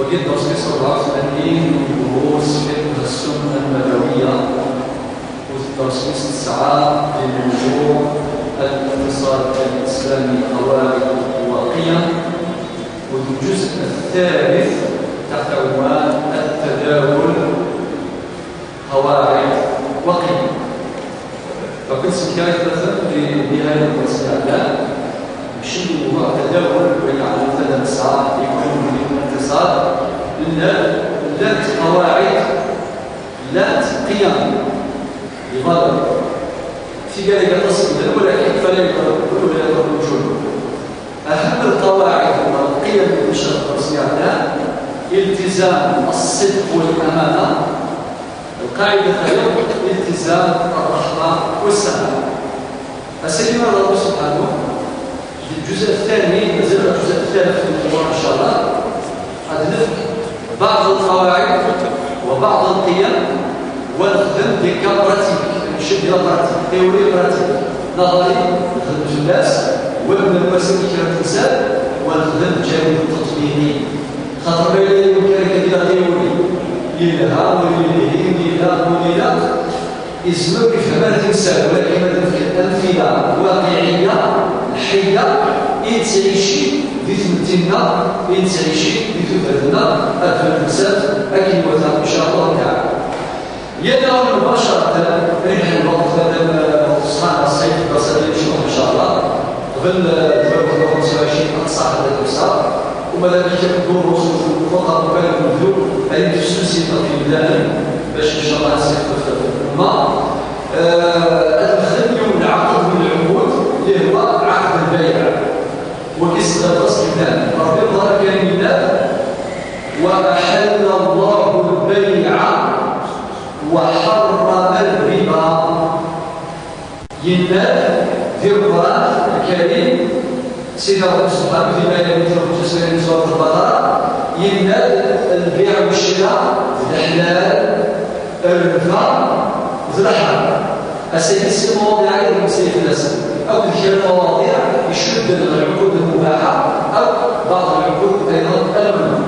وجد درس 87 من دروس فقه السنة النبوية، والدرس 9 لموضوع الاقتصاد الإسلامي قواعد وقيم، والجزء الثالث تحت عنوان التداول قواعد وقيم. فكنت كاتبة في نهاية الدرس الأعلى بشيء موضوع التداول بين عدد الساعة يكون من الاقتصاد لا قواعد لا قيم لماذا؟ في ذلك التصل ولكن فلا يقرر كل ولا يقرر الوجود. أهم القواعد والقيم المنشأة الرسمية عندنا التزام الصدق والأمانة. القاعدة الثانية التزام الرحمة والسلام. فسلم الله سبحانه الجزء الثاني نزل الجزء الثالث من الموضوع إن شاء الله. أدلف بعض القواعد وبعض القيم ونخدم ديك براتيك، نشد ديال براتيك، تيوري براتيك، نظري نخدم في الناس ومن المسائل كما الإنسان ونخدم الجانب التطبيقي. خاطر ما يمكن كدير تيوري لها وليه وليلا يسمى بفهمها الإنسان، ولكن الأمثلة واقعية حية يتعيشي في تمثيلنا يتعيشي في تفردنا أفهم الإنسان أكيد وثاق إن شاء الله تعالى. يدعو مباشرة ربح الوقت صنع الصيف بصدر إن شاء الله قبل 25 أقصى هذا الوسط، وما ذلك يكون رسول فقط وكان المذوب أي تسلسل في بلاد باش إن شاء الله نستخدم الأمة. الخلي العقد والعقود اللي هو عقد البيع وكيستغل راس الكلام ربي ظهر كريم الله وأحل الله البيع وحرم الربا. ينال في القرآن الكريم سيدنا ربي سبحانه في آية 193 من سورة البقرة ينال البيع والشراء الحلال الربا الحرام. السيد المواضيع غير مسائل الناس أو تلك المواضيع يشد العقود المباحة أو بعض العقود أيضا الممنوعة.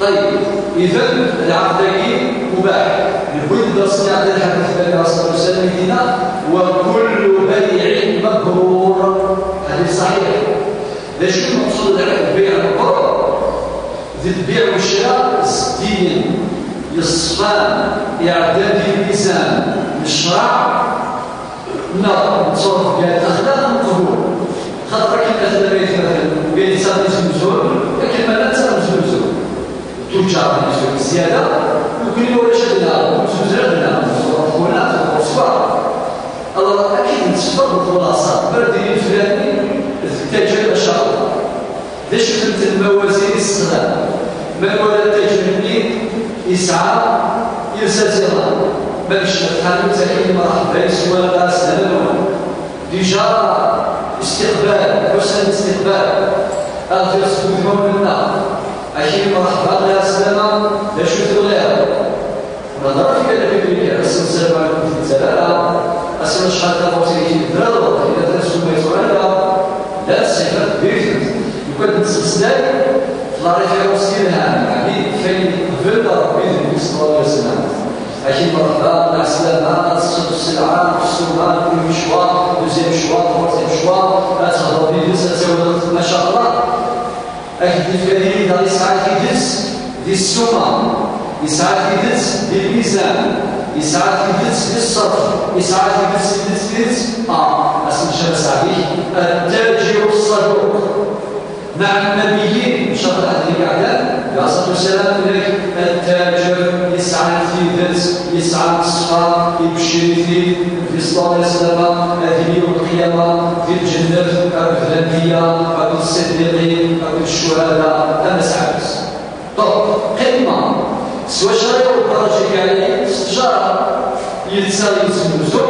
طيب إذا العقدين مباح نقول درس عند الحديث النبي صلى الله عليه وسلم فينا وكل بيع مبرور. هذا صحيح. لا شو المقصود على البيع المبرور؟ البيع والشراء الدين يصفان إعداد الميزان الشرع نظر نتصرف بها الأخلاق والقبول. خاطر كيما مثلا بين إنسان يزوم لكن ما لا تسال زوم تجار زيادة وكل ولا شدنا وزرعنا وصرفونا وصفار. الله أكيد نتصفر بالخلاصة بردي الفلاني التاجر شاطر. ليش فهمت الموازين الصغار؟ من ولا التاجر منين يسعى يرسل زيادة باش نفهم تاكيد مرحبا يسوى لا سلام ديجا استقبال حسن الاستقبال اغفر سبوتهم منا اكيد مرحبا لا سلام لا شوف غير نظر في كذا في السلام عليكم في الزلاله اسمع شحال تفاصيل الدراسه اذا درسوا ما يسوانا لا الصفات بيرفكت يمكن تستسلم لا ريفيرونس ديالها يعني فين فين ربي صلى الله عليه وسلم أكيد مرحبا مع السلامة تصدق السلعة السلمان كل مشوار دوزيام مشوار ثالث مشوار تهضر بيه تساوي ما شاء الله. أكيد في هذه دار يسعى في دس دي السمة يسعى في دس دي الميزان يسعى في دس دي الصرف يسعى في دس أسم شمس عليه التاجر الصدوق مع النبيين إن شاء الله هذه الأعداد عليه الصلاة والسلام التاجر يسعى في ذات يسعى الصفا يبشر في صلاة السلامة هذه يوم القيامة في الجنة أو الذنبية أو الصديقين أو الشهداء هذا سعادس. طب قمة سوى شريع الدرجة يعني استجارة يتساوي يتسوزو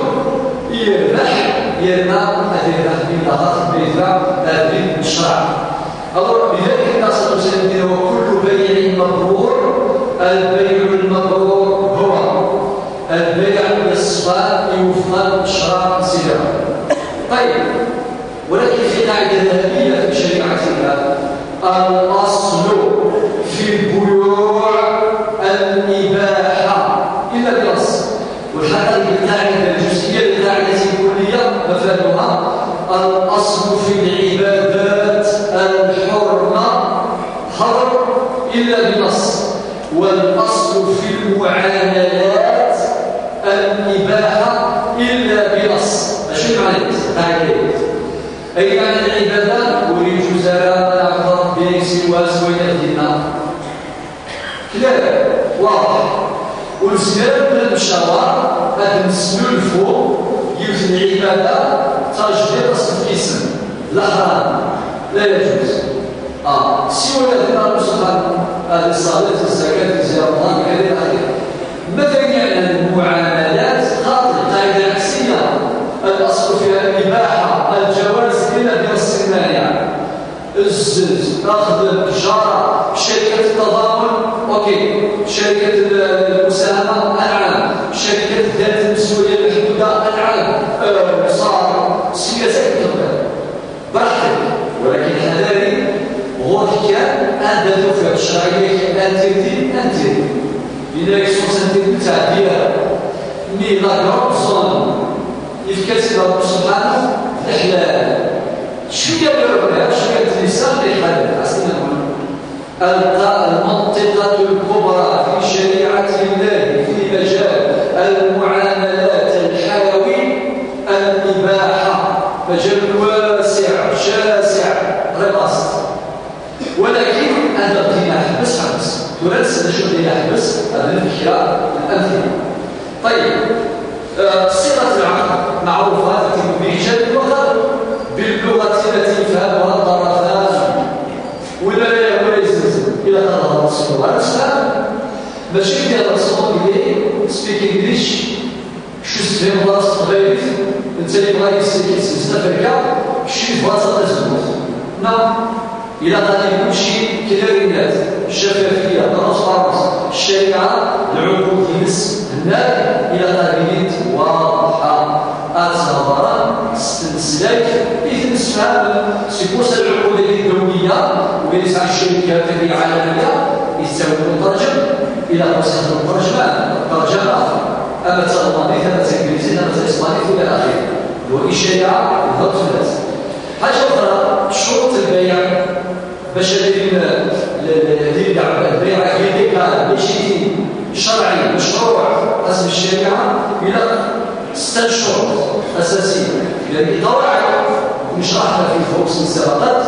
يربح يرنا هذه الرحمة إلى خاطر بيدفع هذه الشرع. الله بذلك الناس المسلمين وكل بيع مبرور. البيع المبرور هو البيع بالصفاء يوفق شرع سلعة. طيب ولكن في قاعدة ذهبية في شريعتنا الأصل في البيوع الإباحة إلا بنص. والحقيقة القاعدة الجزئية القاعدة الكلية مفادها الأصل في العبادات الحرمة حرم إلا بنص، والأصل في المعاملات الإباحة إلا بنص. أشو معنى القاعدة؟ أي معنى العبادة ويجوز نعبر بسوى سوينا كلام واضح. والسبب المشاور هذا نسلو الفوق يوجد العبادة تجديد أصل الاسم الحرام لا يجوز. سوى الذين نصحى هذه الصلاة الزكاة الزيارة كذا إلى آخره. مثلا يعني المعاملات خاطئة قاعدة عكسية الأصل فيها الإباحة الجواز إلا بنص المانع. الزز أخذ التجارة شركة التضامن أوكي، شركة المساهمة أنعم، شركة ذات المسؤولية المحدودة أنعم، صار سياسة كتبها براحتك. ولكن هذا غير كان أداة في الشرعية أنتي لذلك سوسنتي تعديها مي لا غرام صون يفكس رب سبحانه الإحلال شوية بالربع شوية النساء الإحلال أصلا المنطقة الكبرى في شريعة الله في مجال المعاملات الحيوي الإباحة، مجال واسع شاسع رباست. ولكن أنا بدينا حبس وننسى نشوف دينا حبس هذا الفكرة الأمثلة. طيب صيغة العقد معروفة تتم بإيجاد اللغة باللغة التي يفهمها الطرفان ولا يزلزل إلى هذا الرسول هذا السلام ماشي ديال الرسول اللي سبيك انجليش شو سفهم بلاصة غيرك انت اللي بغا يستفركا شي بلاصة تزبط نعم. إلى غادي يكون شي كلارينات الشفافية الترانسبارنس الشريعة العقود ينس هناك إلى غادي واضحة أتصور استنسلاك يتنس فهم سيكوس العقود الدولية ويسعى الشركات العالمية يستوي المترجم إلى قصة الترجمة أما الألماني أما الإنجليزي أما الإسباني إلى آخره. والشريعة الضبط الناس. حاجة أخرى شروط البيع باش البيع كيدير بشيء شرعي مشروع حسب الشريعة إلى 6 شروط أساسية. يعني قواعد وشرحنا في فوكس السباقات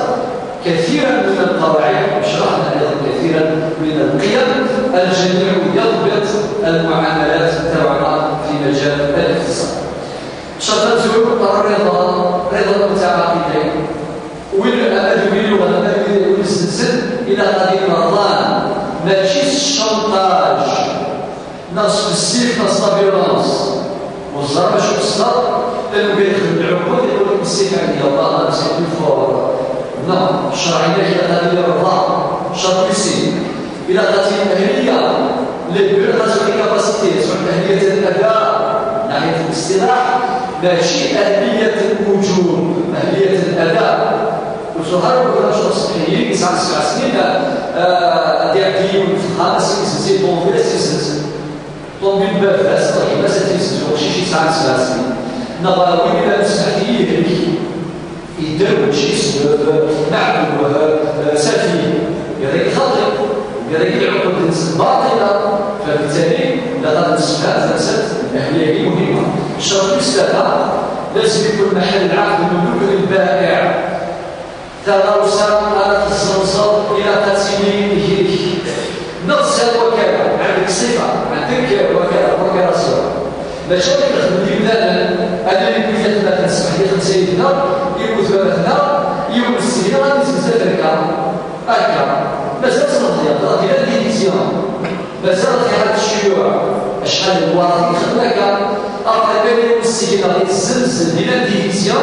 كثيرا من القواعد وشرحنا أيضا كثيرا من القيم الجميع يضبط المعاملات تبعنا في مجال الاقتصاد. شرطته رضا المتعاقدين والأدوية والزلزل إلى قضية رمضان ماشي الشنطاج نصب السيف نصب فيولونس والزرع شو الصدر لأنه بيدخل العقود يقول لك السيف عندي الله أنا سيف الفور نعم الشرعية إلى قضية الرضا شرط السيف إلى قضية الأهلية للبرغاز والكاباسيتي سواء أهلية الأداء ناحية الاصطلاح ماشي أهلية الوجود أهلية الأداء. وظهر الرجل الصحيين 9 سنين ديعدي والفخامة سيزيد طوموبيل سيزيد طوموبيل بافاس طيب بس تيزيد وشي 9 سنين نظروا إلى المستحيل يدرب شي سبب معدوم سفيه يريد خطئ يريد العقود باطلة فبالتالي لغاية الصفات نفسها الأهلية مهمة. الشرط الثالث لازم يكون محل العقد مملوك للبائع تغوصا على الزنزر إلى قتيله نفس الوكالة عندك صفة عندك وكالة صغيرة باش يخدم لي مثلا أنا اللي كنت مثلا نسمح لي سيدنا يوز مثلا يوز السيدة غادي تنزل هكا مازال صنطية ديال الديفيزيون مازال في هذا الشيوع شحال الواقع يخدمك أقل من السيدة غادي تزلزل ديال الديفيزيون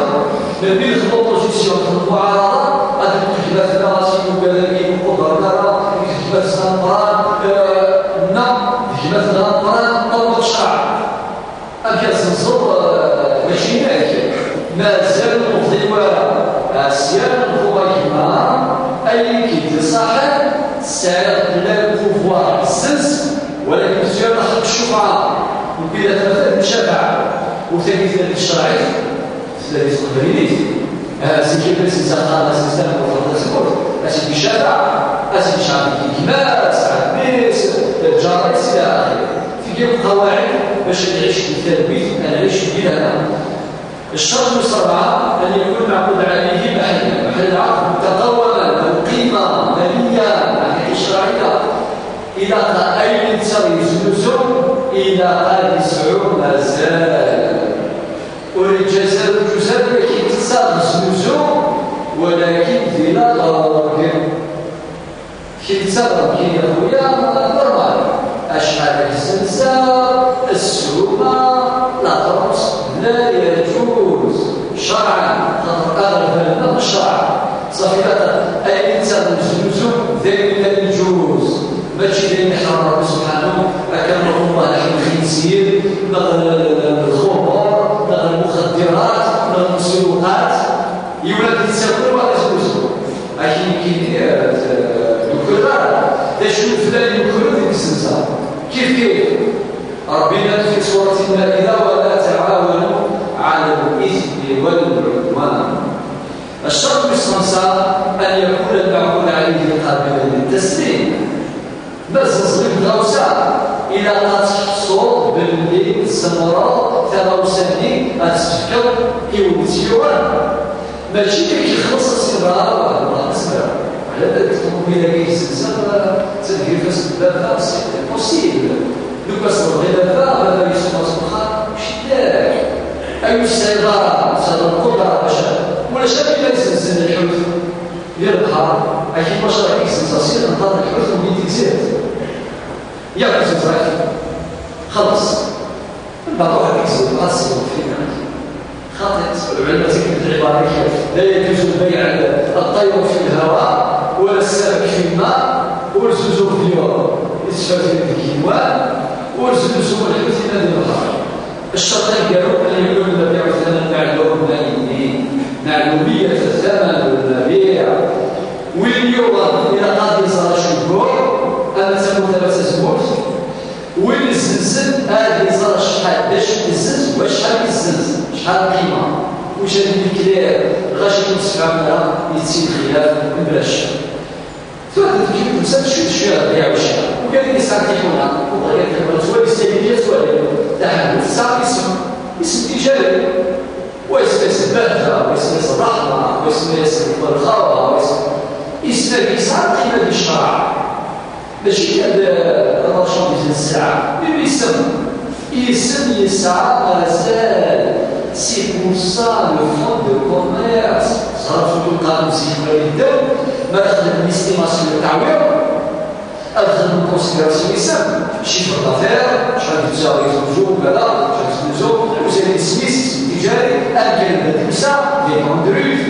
ما بين الأوبوزيسيون المعارضة هذه الكتابات الراسية وكذلك وقدرنا الكتابات الزنبران نعم الكتابات الزنبران طبق الشرع أكيد الزنزور ماشي هناك مازال المفضل ولا أسيان الخبراء أي كيد صاحب c'est le pouvoir السنس ولكن السير حق الشفعة وكذا مثلا الشفاعة وثاني في الشرعي الذي يستخدمه سيكون الإنسان هذا السيستم وفرض السكوت أسيب الشفاعة أسيب الشعب الكلمات سعد الناس الجارات إلى آخره في كيف قواعد باش نعيش بالتربية نعيش بها الشرط السبعة أن يكون معقود عليه محل العقد متقوما أو قيمة مالية ناحية الشرعية إذا قال أي ينتصر يزنزو إذا قال يسعو مازال والجزر ينتصر يزنزو ولكن في لا طرق كيتصرف كي يا خويا نورمال أشحال الزنزة السومة لا ترقص لا يجوز شرعا أغلب الشرع صفية أي إنسان يزوز ذلك لا يجوز ماشي لأن حرم ربي سبحانه أكرمه الله نحن الخنزير نغل الخمر نغل المخدرات نغل المسروقات يولد يتساوي ولا يزوزوا لكن كاين الكرار تشوف فلان يكرر في السلسلة كيف ربنا في سورة المائدة ولا تعاونوا على الإثم والعدوان. الشرط الخامسة أن يكون المعقول عليه قابلا للتسليم بس نصرف غوسة إلى أن تحصل باللي السمراء تغوسني أتفكر كيوتيوان ماشي كيخلص السمراء ولا السمراء على بالك تقوم إلى كي السلسلة تدير في السبب سي بوسيبل لو كسر غير هذا يسمى سبخة شداك أي السيطرة سيطرة القدرة ولا شابه لا يسلسل الحوث يربحها أكيد ما شرع يسلسل نظر الحوث ومين تكسير يأكل سلسل خلص بعض واحد يكسر الأصل فينا خاطئ العلماء تكتب العبارة لا يجوز البيع الطير في الهواء ولا السمك في الماء والزجور في اليوم يسفر في الكيوان والزجور الحوث في نادي البحر الشرطين قالوا أن يكون المبيع والثمن معلوم معلومية الثمن والمبيع واليوم إلى قاضي صار شهور أن تكون 3 أسبوع والزنزن هذه صار شحال باش الزنز وشحال الزنز شحال القيمة واش هذه الكلاب غاشي نصف عمرها يتسين خلاف بلاش ثم كيف تمسك شويه البيع والشراء وكان يستعطيونا وغير كلمه سواء استهلاكيه سواء تحدث ساعه اسم تجاري واسم البهجه واسم الرحمه واسم الخاوه واسم يسعى قيمه الشرع ماشي كان الرشاد ديال الساعه يسمى يسعى مازال سي بور سا لو فون دو كوميرس صرفوا القانون سيكون يداو ما أخذ الاستيماسيون التعويض أخذ الكونسيدراسيون يسمى شيفر دافير شحال تساوي زوج كذا شحال تزوج وزيد السميس التجاري الكلمة تمسى دي كوندروف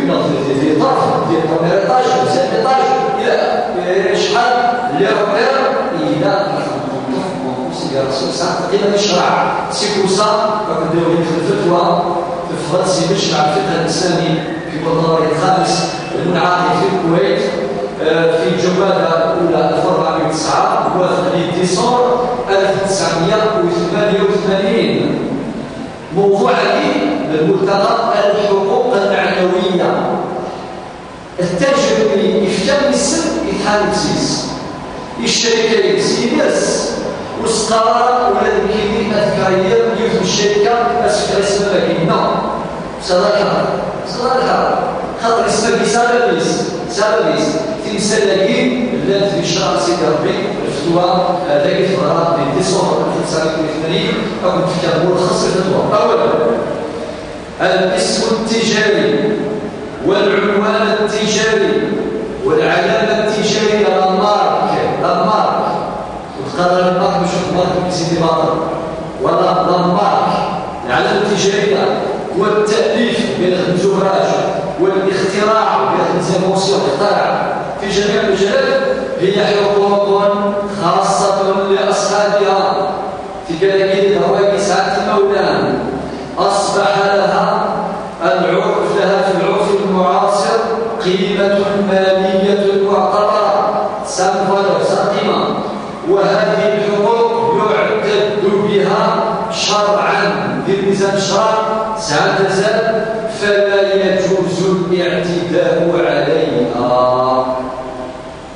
دي طرف دي بروميير ايطاج دوزيام ايطاج إلى شحال لي روبير إلى كونسيدراسيون ساعة قيمة الشرع سي بور سا كنديرو في الفتوى في فرنسا باش مع الفقه الإسلامي في بطاري الخامس المنعقد في الكويت في جمادى الأولى 2009 وفي ديسمبر 1988 موضوع الملتقى الحقوق المعنوية التجربي يفتح السن يتحال تسيس الشركة سيدس والسقارة ولا الكيدين أذكارية يوث الشركة أسفل اسمها لكنه صراحة خاطر اسمه سابيس تمثالين اللي في شهر سيدي ربي الفتوى ذاك الفراغ في ديسمبر 1982 أكون في كتاب ملخص الفتوى. أولا الاسم التجاري والعنوان التجاري والعلامة التجارية لامارك وتقرر المارك مش مارك سيدي باطل ولا لامارك العلامة التجارية والتأليف بين الزهراج والاختراع بين الزيمونسيون اخترع في جميع المجالات هي حقوق خاصة لأصحابها في كلاكين الهواء سعادة المولان أصبح لها في العرف المعاصر قيمة مالية معتبرة سامفالور الميزان الشرع ساعة تزال فلا يجوز الاعتداء عليها.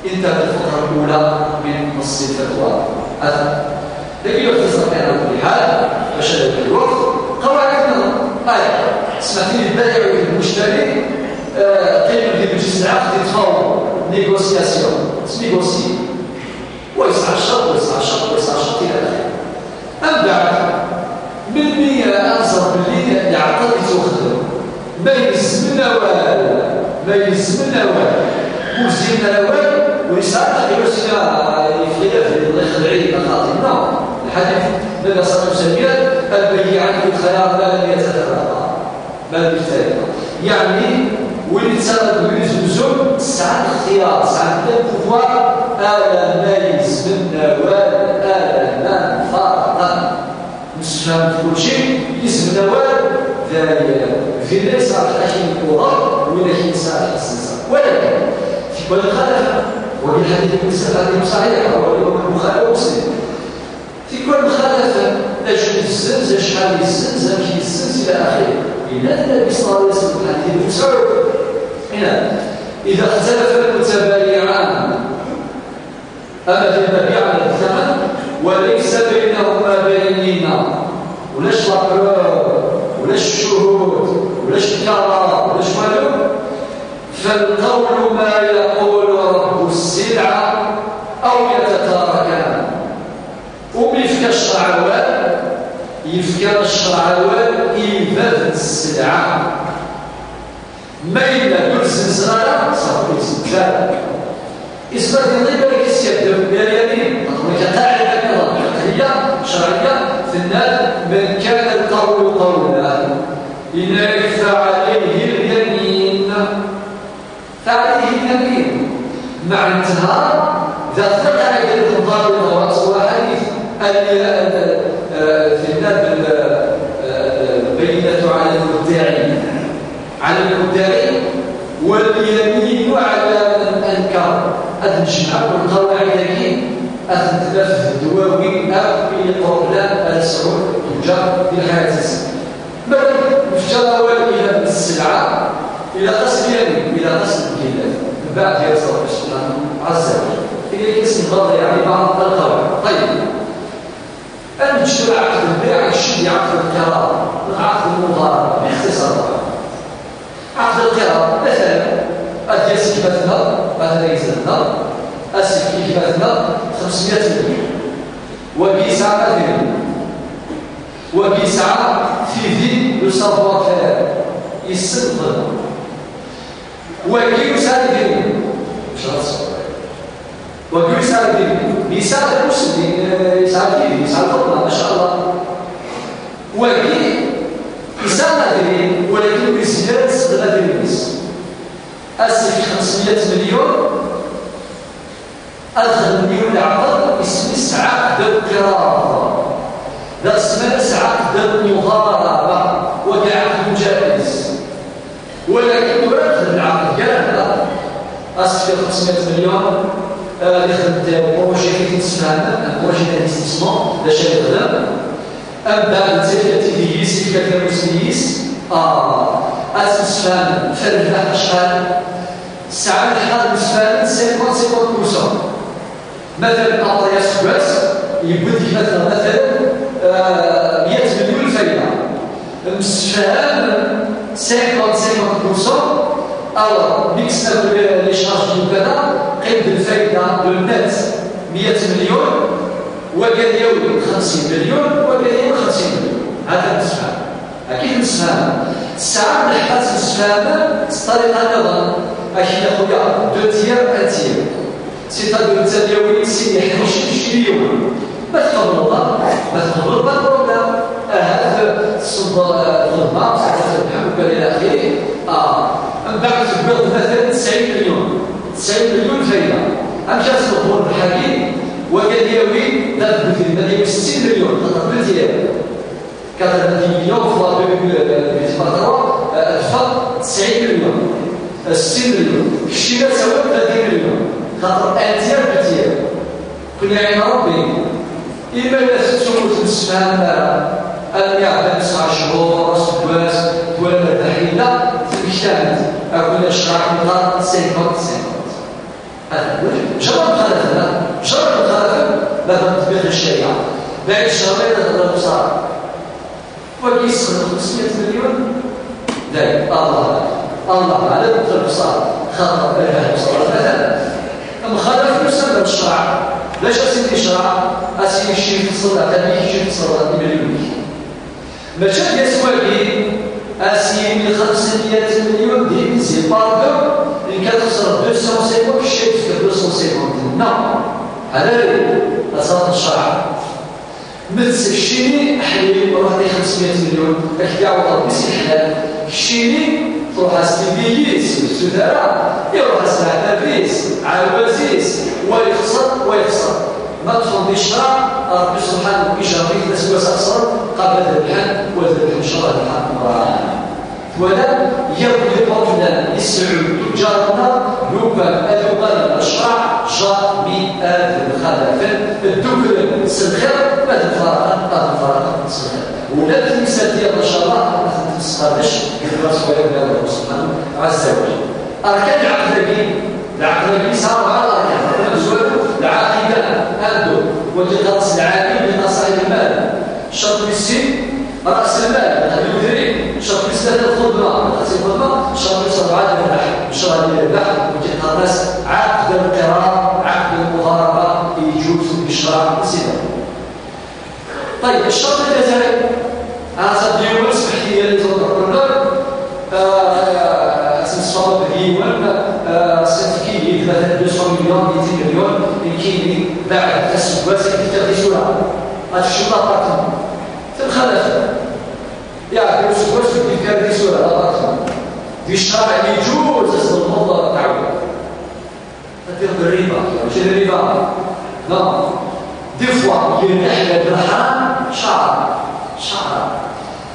انتهت الفقرة الأولى من نص الفتوى. لكن يختصر على كل حال باش هذا الوقت قواعد النظر. سمعتني البائع والمشتري قيمة ديال مجلس العقد يتفاوض نيغوسياسيون تنيغوسي ويسعى الشرط ويسعى الشرط ويسعى الشرط إلى آخره. أم بعد من أنظر باللي العقد يتوخذ ما يلزمنا والو ما يلزمنا والو وزينا والو ويسعى غير يفيد في الله يخلعي خاطرنا الحديث النبي صلى الله عليه وسلم البيعان بالخيار ما لم يتفرقا ما لم يفترقا يعني وين تسبب بالزوم ساعة اختيار ساعة البوفوار ألا ما يلزمنا والو ألا ما نفرقا نسفهم كل شيء يلزمنا والو في الناس صار الأخير الأوضاع ولكن صار السلسلة ولكن في كل خلافة وبالحديث الحديث صحيح والبخاري ومسلم في كل مخالفة أجل الزنزة شحال الزنزة كي الزنز إلى آخره إلا النبي صلى الله عليه وسلم الحديث مسعود هنا إذا اختلف المتبايعان أما في المبيع على الثمن وليس بينهما بيننا ولاش الأقرار ولاش الشهود ولاش الكرار ولاش والو فالقول ما يقول رب السلعة أو يتتاركان وبيفكى الشرع الوال يفكى الشرع الوال إيفاد السلعة ميلة يلزم صغارة صافي يسجل إثبات يضيب لك السيادة باليمين تطويك قاعدة كذا هي شرعية في الناس من كان القول قولا إن فعليه اليمين فعليه اليمين مع انتهاء ذا قاعدة الضابط ورأس حديث في الباب البينة على المدعي واليمين على من أنكر أدنجمع والقواعد كي أثبت الدواوين أو بالقرآن السعود تجار بالحادث بل مفترى إلى السلعة إلى قسم اليمين إلى قسم الكلاب من بعد يصل الإسلام عز وجل إلى قسم غضي يعني بعض القواعد. طيب أن نجتمع عقد البيع يشد عقد القرار عقد المضاربة باختصار عقد القرار مثلا أديس كيفاتنا مثلا يزلنا أسف كيفاتنا 500 مليون وبيسعى مدينة وبيسعى في ذي يصابوا فيها يسلطنا وكي يسعى دينه مش رأسه وكي يسعى دينه بيسعى المسلمين يسعى دينه يسعى الفضل ما شاء الله وكي يسعى مدينة ولكن بزيادة صدقة الناس أسف 500 مليون أدخل مليون عقد اسم عقد القرار لا اسم عقد المضاربة وكعقد جائز ولكن أدخل العقد قال أسف 500 مليون دخل بروجي كي تسمعنا بروجي d'investissement لا شيء غير أم بعد زيادة يسي كثير مسيس أسفل فرد شحال الساعة الحال مسفل 50% مثلا أعطي سكواس يبدك مثلا 100 مليون فايدة مسفل 50% أو ميكس لي شارج وكذا قيد الفايدة بالنت 100 مليون وقال يومي 50 مليون وقال يومي 50 مليون هذا مسفل أكيد مسفل الساعة نحتاج نسفهم بطريقة نظام أكيد أخويا دو تير أن تير سيتادو نتا اليومي سيني 11 مليون ما تقبل الله ما تقبل الله بروبلام هذا الظلمات الحمد إلى آخره من بعد تقبل مثلا 90 مليون 90 مليون فايدة أمشي أصبح الحكيم وقال يومي لا تبدل المدينة 60 مليون تقبل ديالها 90 مليون في الفرق 90 مليون 60 مليون الشيء سوى 30 مليون خاطر أنتير بتير كنا عين ربي إما لا تشوفوا تسمعنا أن يعلم 19 الشرع قال 50 هذا جرب مخالفة لا تطبيق الشريعة بعد شهرين هذا المصارع وكيسخن 500 مليون لا الله على المصارع خاطر بها المصارع مثلا مخالف يسمى الشرع ليش أسيدي شرع أسيدي شيء في الصلاة تبيه شيء في الصلاة مليون ما شاء يسوى لي أسيدي 500 مليون دي سي باردو إن كانت تصرف 250 شيء في 250 نعم هذا أساس الشرع مثل الشيني حليل روح دي 500 مليون اكتاع وطب بسي حلال الشيني تروح أسلبيليس والسوداء يروح أسلبيليس عوازيس ويخسر ما تفضل الشرع ربي سبحانه وتعالى تسوى أكثر قبل الحل وذلك إن شاء الله الحق ولا يبدو قولنا السعود تجارنا لغة اللغة الشرع جاء من الخلافة الدكر السنخر ما تفرق السنخر ولا تنسى ديال إن شاء الله ما تنسقطش بالراس ولا الله سبحانه عز وجل أركان العقل صار على أركان الزواج العقيدة عنده وتخلص العاقل من صاحب المال شرط السن رأس المال هذا يدري شرط السنة الخدمة شرط الصدعات الربح شرط الربح وتخلص عقد القرار عقد المضاربة يجوز بالشرع والسنة. طيب الشرط الجزائي هذا ديوان اسمح لي اللي تذكرنا اسم ديوان سنتكيني مثلا 200 مليون 200 مليون يمكن بعد السواد كتاخذ صورة هذا الشرط أبارتمون تنخلف يعني السواد كتاخذ صورة أبارتمون في الشرع يجوز أصل الموضوع تعود هذه الربا ماشي الربا لا دي فوا ينحل الرحام شعر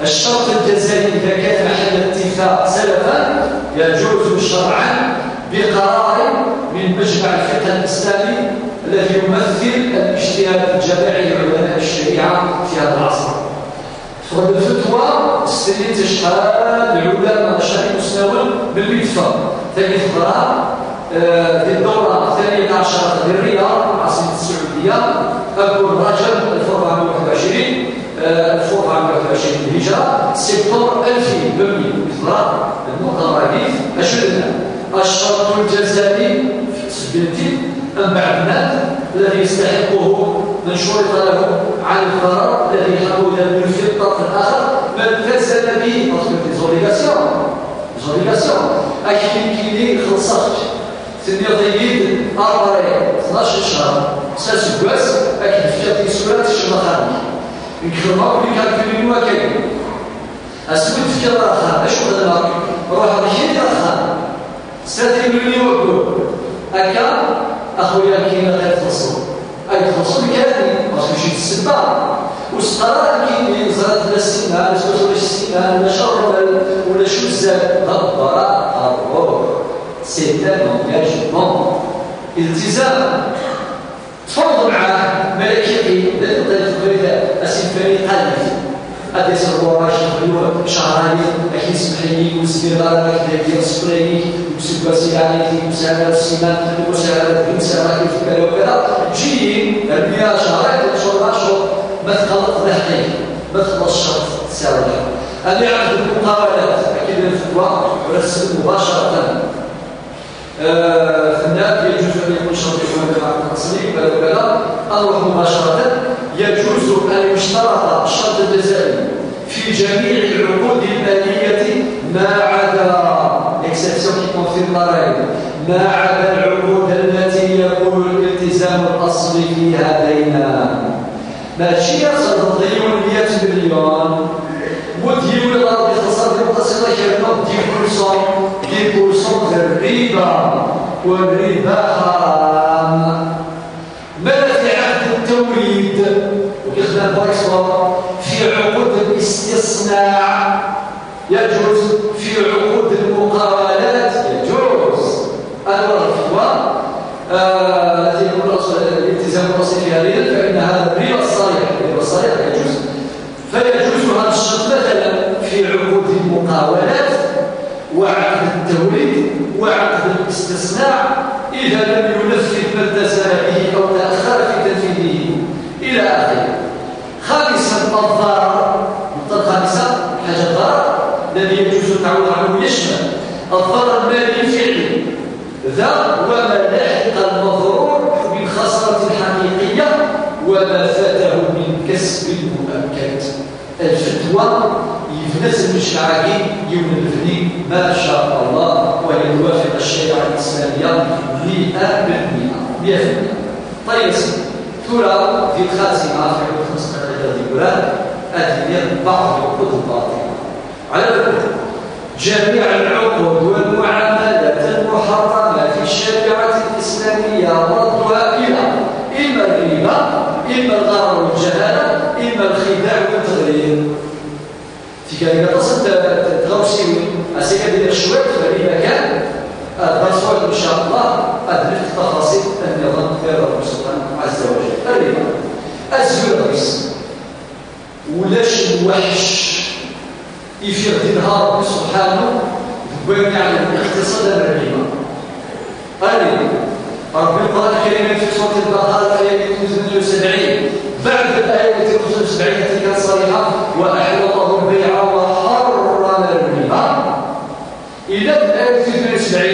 الشرط الجزائي إذا كان محل اتفاق سلفا يجوز شرعا بقرار من مجمع الفقه الإسلامي الذي يمثل الاجتهاد الجماعي لعلماء الشريعة في هذا العصر. فالفتوى استنيت شحال العلماء الشرعي مستوى بالمدفع ثاني فقرة في الدورة الثانية عشرة بالرياض عاصمة السعودية أبو رجب 1421 1421 الهجرة سبتمبر 2000 بمي إفراط المؤتمر أشرنا الشرط الجزائي سجلتي من بعد الناس الذي يستحقه من شرط له على القرار الذي يحول من في الطرف الآخر ما التزم به زوليغاسيون أكيد خلصت تنظيم أربعة 12 شهر ساسباس أكيد في سورة الشمخاني يكرموا بكالكولين وكيل أسود في كلا خان أشو هذا روح بخير خان ستين مليون أكا أخويا كينا غير فصل أي فصل كامل ما تمشي السبا وسقرا كيني زرت للسنة لسوس السنة ولا شر ولا شو الزاد غبر الروح سيتان انجاجمون التزام تفضل معاه ملكي لا تقدر اسفاري قلبي اديس الوراش خلوه شهراني اكيد سمحلي وسبيرا كذا سبراي وسباسي عليك مساعده السيمان مساعده كذا وكذا تجي البيع شهرين شهور ما تخلط ضحكي ما تخلص الشرط تساوي اللي عنده المقاولات اكيد الفتوى ورسم مباشره فالناب يجوز أن يكون شرط مع التصريف ولا أروح مباشرة يجوز أن يشترط الشرط الجزائي في جميع العقود المالية ما عدا إكسبسيون كي كونفيرم ما عدا العقود التي يكون الالتزام الأصلي فيها دينا ماشي يصل ديون 100 مليون وديون الأرض تصرف متصلة كلمة 10% الربا والربا حرام ما في عقد التوريد وكيخدم بايصور في عقود الاستصناع يجوز في عقود المقاولات يجوز الفتوى التي يقول الالتزام الوصي فيها ريال فإن هذا الربا الصريح يجوز فيجوز هذا الشرط مثلا في عقود المقاولات وعقد التوريد وعقد الاستصناع إذا لم ينفذ ما التزم به أو تأخر في تنفيذه إلى آخره. خامسا الضرر. النقطة الخامسة حاجة الضرر الذي يجوز التعويض عنه يشمل الضرر المالي الفعلي ذا وما لحق المضرور بالخسارة الحقيقية وما فاته من كسب مؤكد. الفتوى يفنس المشاعري يوم الفني ما شاء الله وهي توافق الشريعة الإسلامية 100%. طيب ترى في الخاتمة في حدود 5 دقائق أدير بعض العقود الباطلة على ذلك جميع العقود والمعاملات المحرمة في الشريعة الإسلامية ردها إلى إما الربا إما الغرر والجهالة إما الخداع والتغرير. في كذلك تصل تغوصي أسيك ديال الشوية فالربا كان الرسول إن شاء الله أدرك تفاصيل النظام في رب سبحانه عز وجل. الربا الزيرس ولاش الوحش يفير نهار ربي سبحانه بين يعني الاقتصاد الربا. الربا ربي القرآن الكريم في سورة البقرة الآية 78 بعد الآية 75 التي كانت صريحة وأحل الله البيع وحرم الربا إلى الآية 78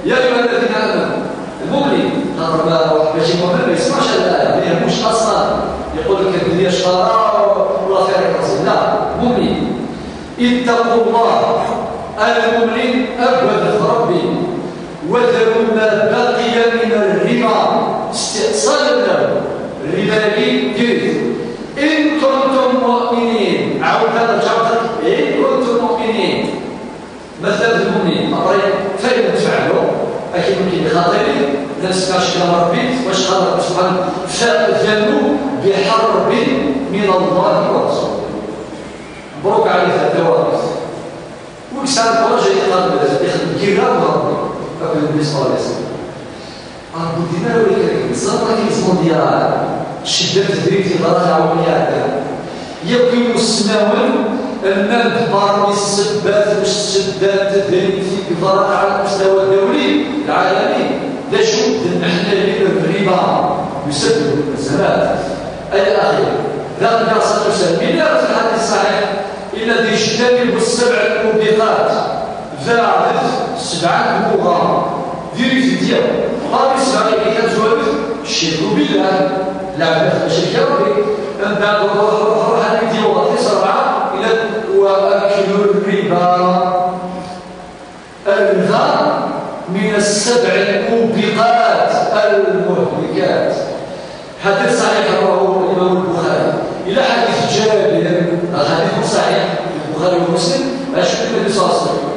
يا أيها الذين آمنوا المؤمن خاطر باش المؤمن ما يسمعش الآية ما يهموش أصلا يقول لك الدنيا اشترى ولا خير الرسول لا مؤمن اتقوا الله المؤمن أبد ربي وذروا ما بقي من الربا استئصال له الربا جيد إن كنتم مؤمنين عاود هذا الجرد إن كنتم مؤمنين مثل المؤمنين فإن تفعلوا أكيد ممكن خاطرين لا نسمعش كلام ربي واش قال ربي سبحانه فأذنوا بحرب من الله ورسوله. مبروك عليه الدوائر وكسان البروجي يخدم كيرا وربي قبل النبي صلى الله عليه وسلم. ربي ديما ولكن الصبر كيز مونديال شدة تدريب في غرض العمليات يبقي السناون المال بارمي السبات مش السدات تدريب في غرض على المستوى الدولي العالمي لا شد المحللين الربا يسبب الزلات الى اخره. ذلك صلى الله عليه وسلم من يعرف الحديث الصحيح الذي يجتنب السبع الموبقات ذات 7 مغامر ديريت ديالو قال السبع اللي كتجوز الشرك بالله لا الشرك ربي من بعد روح هذيك ديالو غادي 4 الى واكل الربا الربا من السبع الموبقات المهلكات. حديث صحيح رواه الإمام البخاري إلى حديث جابر حديث صحيح البخاري ومسلم أشهد النبي صلى الله عليه وسلم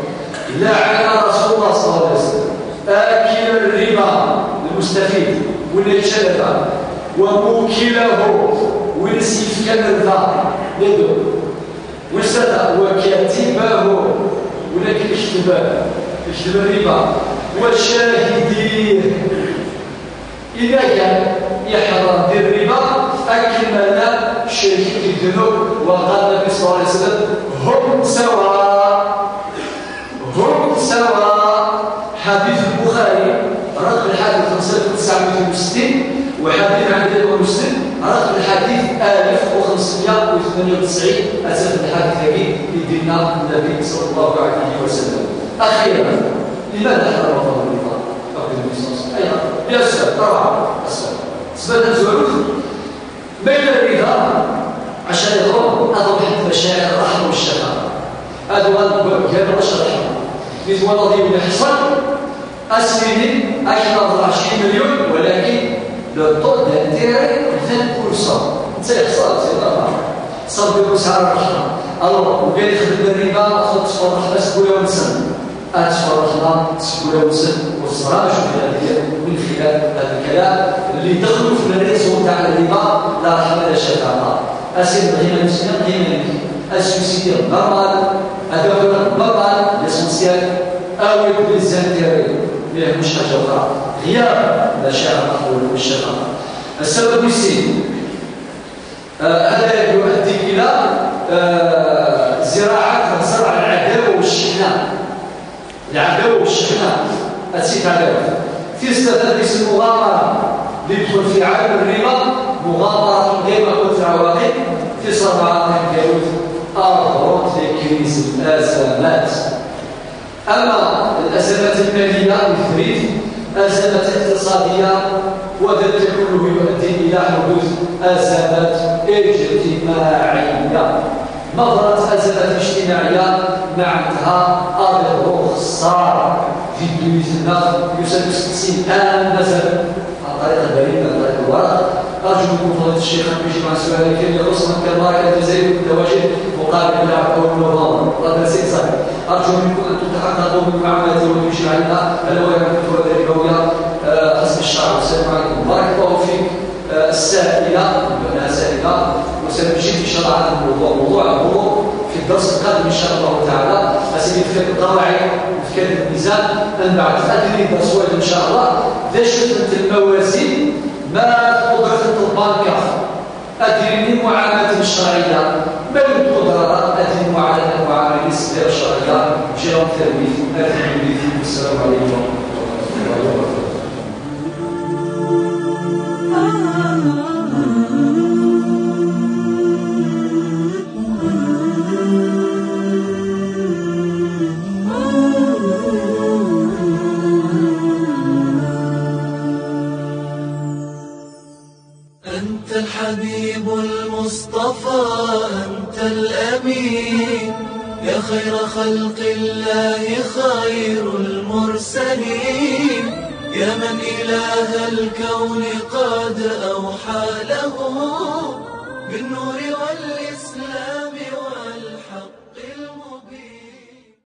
لعن رسول الله صلى الله عليه وسلم آكل الربا المستفيد ولا يتشرب وموكله ونسيف كان الربا يدو وسدا وكاتبه ولكن يكتب الربا وشاهديه إذا كان يحرم بالربا أكمل شريك الذنوب. وقال النبي صلى الله عليه وسلم هم سواء. حديث البخاري رقم الحديث 5960 وحديث عن الإمام مسلم رقم الحديث 1598 أسف الحديث هذه يدينا النبي صلى الله عليه وسلم. أخيرا لماذا حرم الله الربا؟ قبل النبي صلى الله عليه وسلم أيضا لأسباب طبعا أسباب الزعوف بين الربا عشان يضرب أضرب مشاعر الرحمة والشفاعة. هذا هو كان رشح مثل نظير بن حصن أسمين أكثر 20 مليون ولكن لو طول دانتيري 20% سيحصل صار بسعر الرحمة الله وقال يخدم الربا خذ تصفر رحمة سكولة ونسن أتصفر رحمة سكولة ونسن والصراحة شوف هذه من خلال هذا الكلام اللي دخلوا في الرئيس تاع الربا لا رحمة لا شفاعة. أسير غير المسلم غير السوسيتي نورمال هذا هو نورمال ليسونسيال أو يكون الزانتيري له مش حاجة أخرى غياب مشاعر الأخوة والشفاعة. السبب السين هذا يؤدي إلى زراعة العداوة والشحناء العداوة والشحناء هادشي تعرف في تدريس المغامرة اللي يدخل في عالم الربا مغامرة غير مقبول في العواقب في صنعاء كيوت أرض كريز الأزمات. أما الأزمات المالية والثريف أزمات اقتصادية وذلك كله يؤدي إلى حدوث أزمات اجتماعية. نظرت أزمات اجتماعية معناتها أرض خسارة في الدويزنا يسمى 60 مثلا عن طريق البريد عن طريق الورق. أرجو من فضيلة الشيخ بيجي مع سؤال كان يخص من كالماركة الجزائرية والتواجد مقابل أول نوفمبر قبل 6 سنين. أرجو منكم أن تتحققوا من معلومات وتمشي عليها هل هو يعرف الربوية حسب الشعب. السلام عليكم بارك الله فيك. السائلة بأنها سائلة وسنجيب إن شاء الله عن موضوع البنوك في الدرس القادم إن شاء الله تعالى. أسئلة في القواعد وفي الميزان من بعد أدري درس واحد إن شاء الله ذا شفت الموازين ما قدرة البنكة أدري المعاملات الشرعية ما القدرة أدري المعاملات الشرعية جرم تلميذ أدري. السلام عليكم ورحمة الله وبركاته. أنت الحبيب المصطفى أنت الأمين يا خير خلق الله خير المرسلين يا من إله الكون قد أوحى له بالنور والإسلام.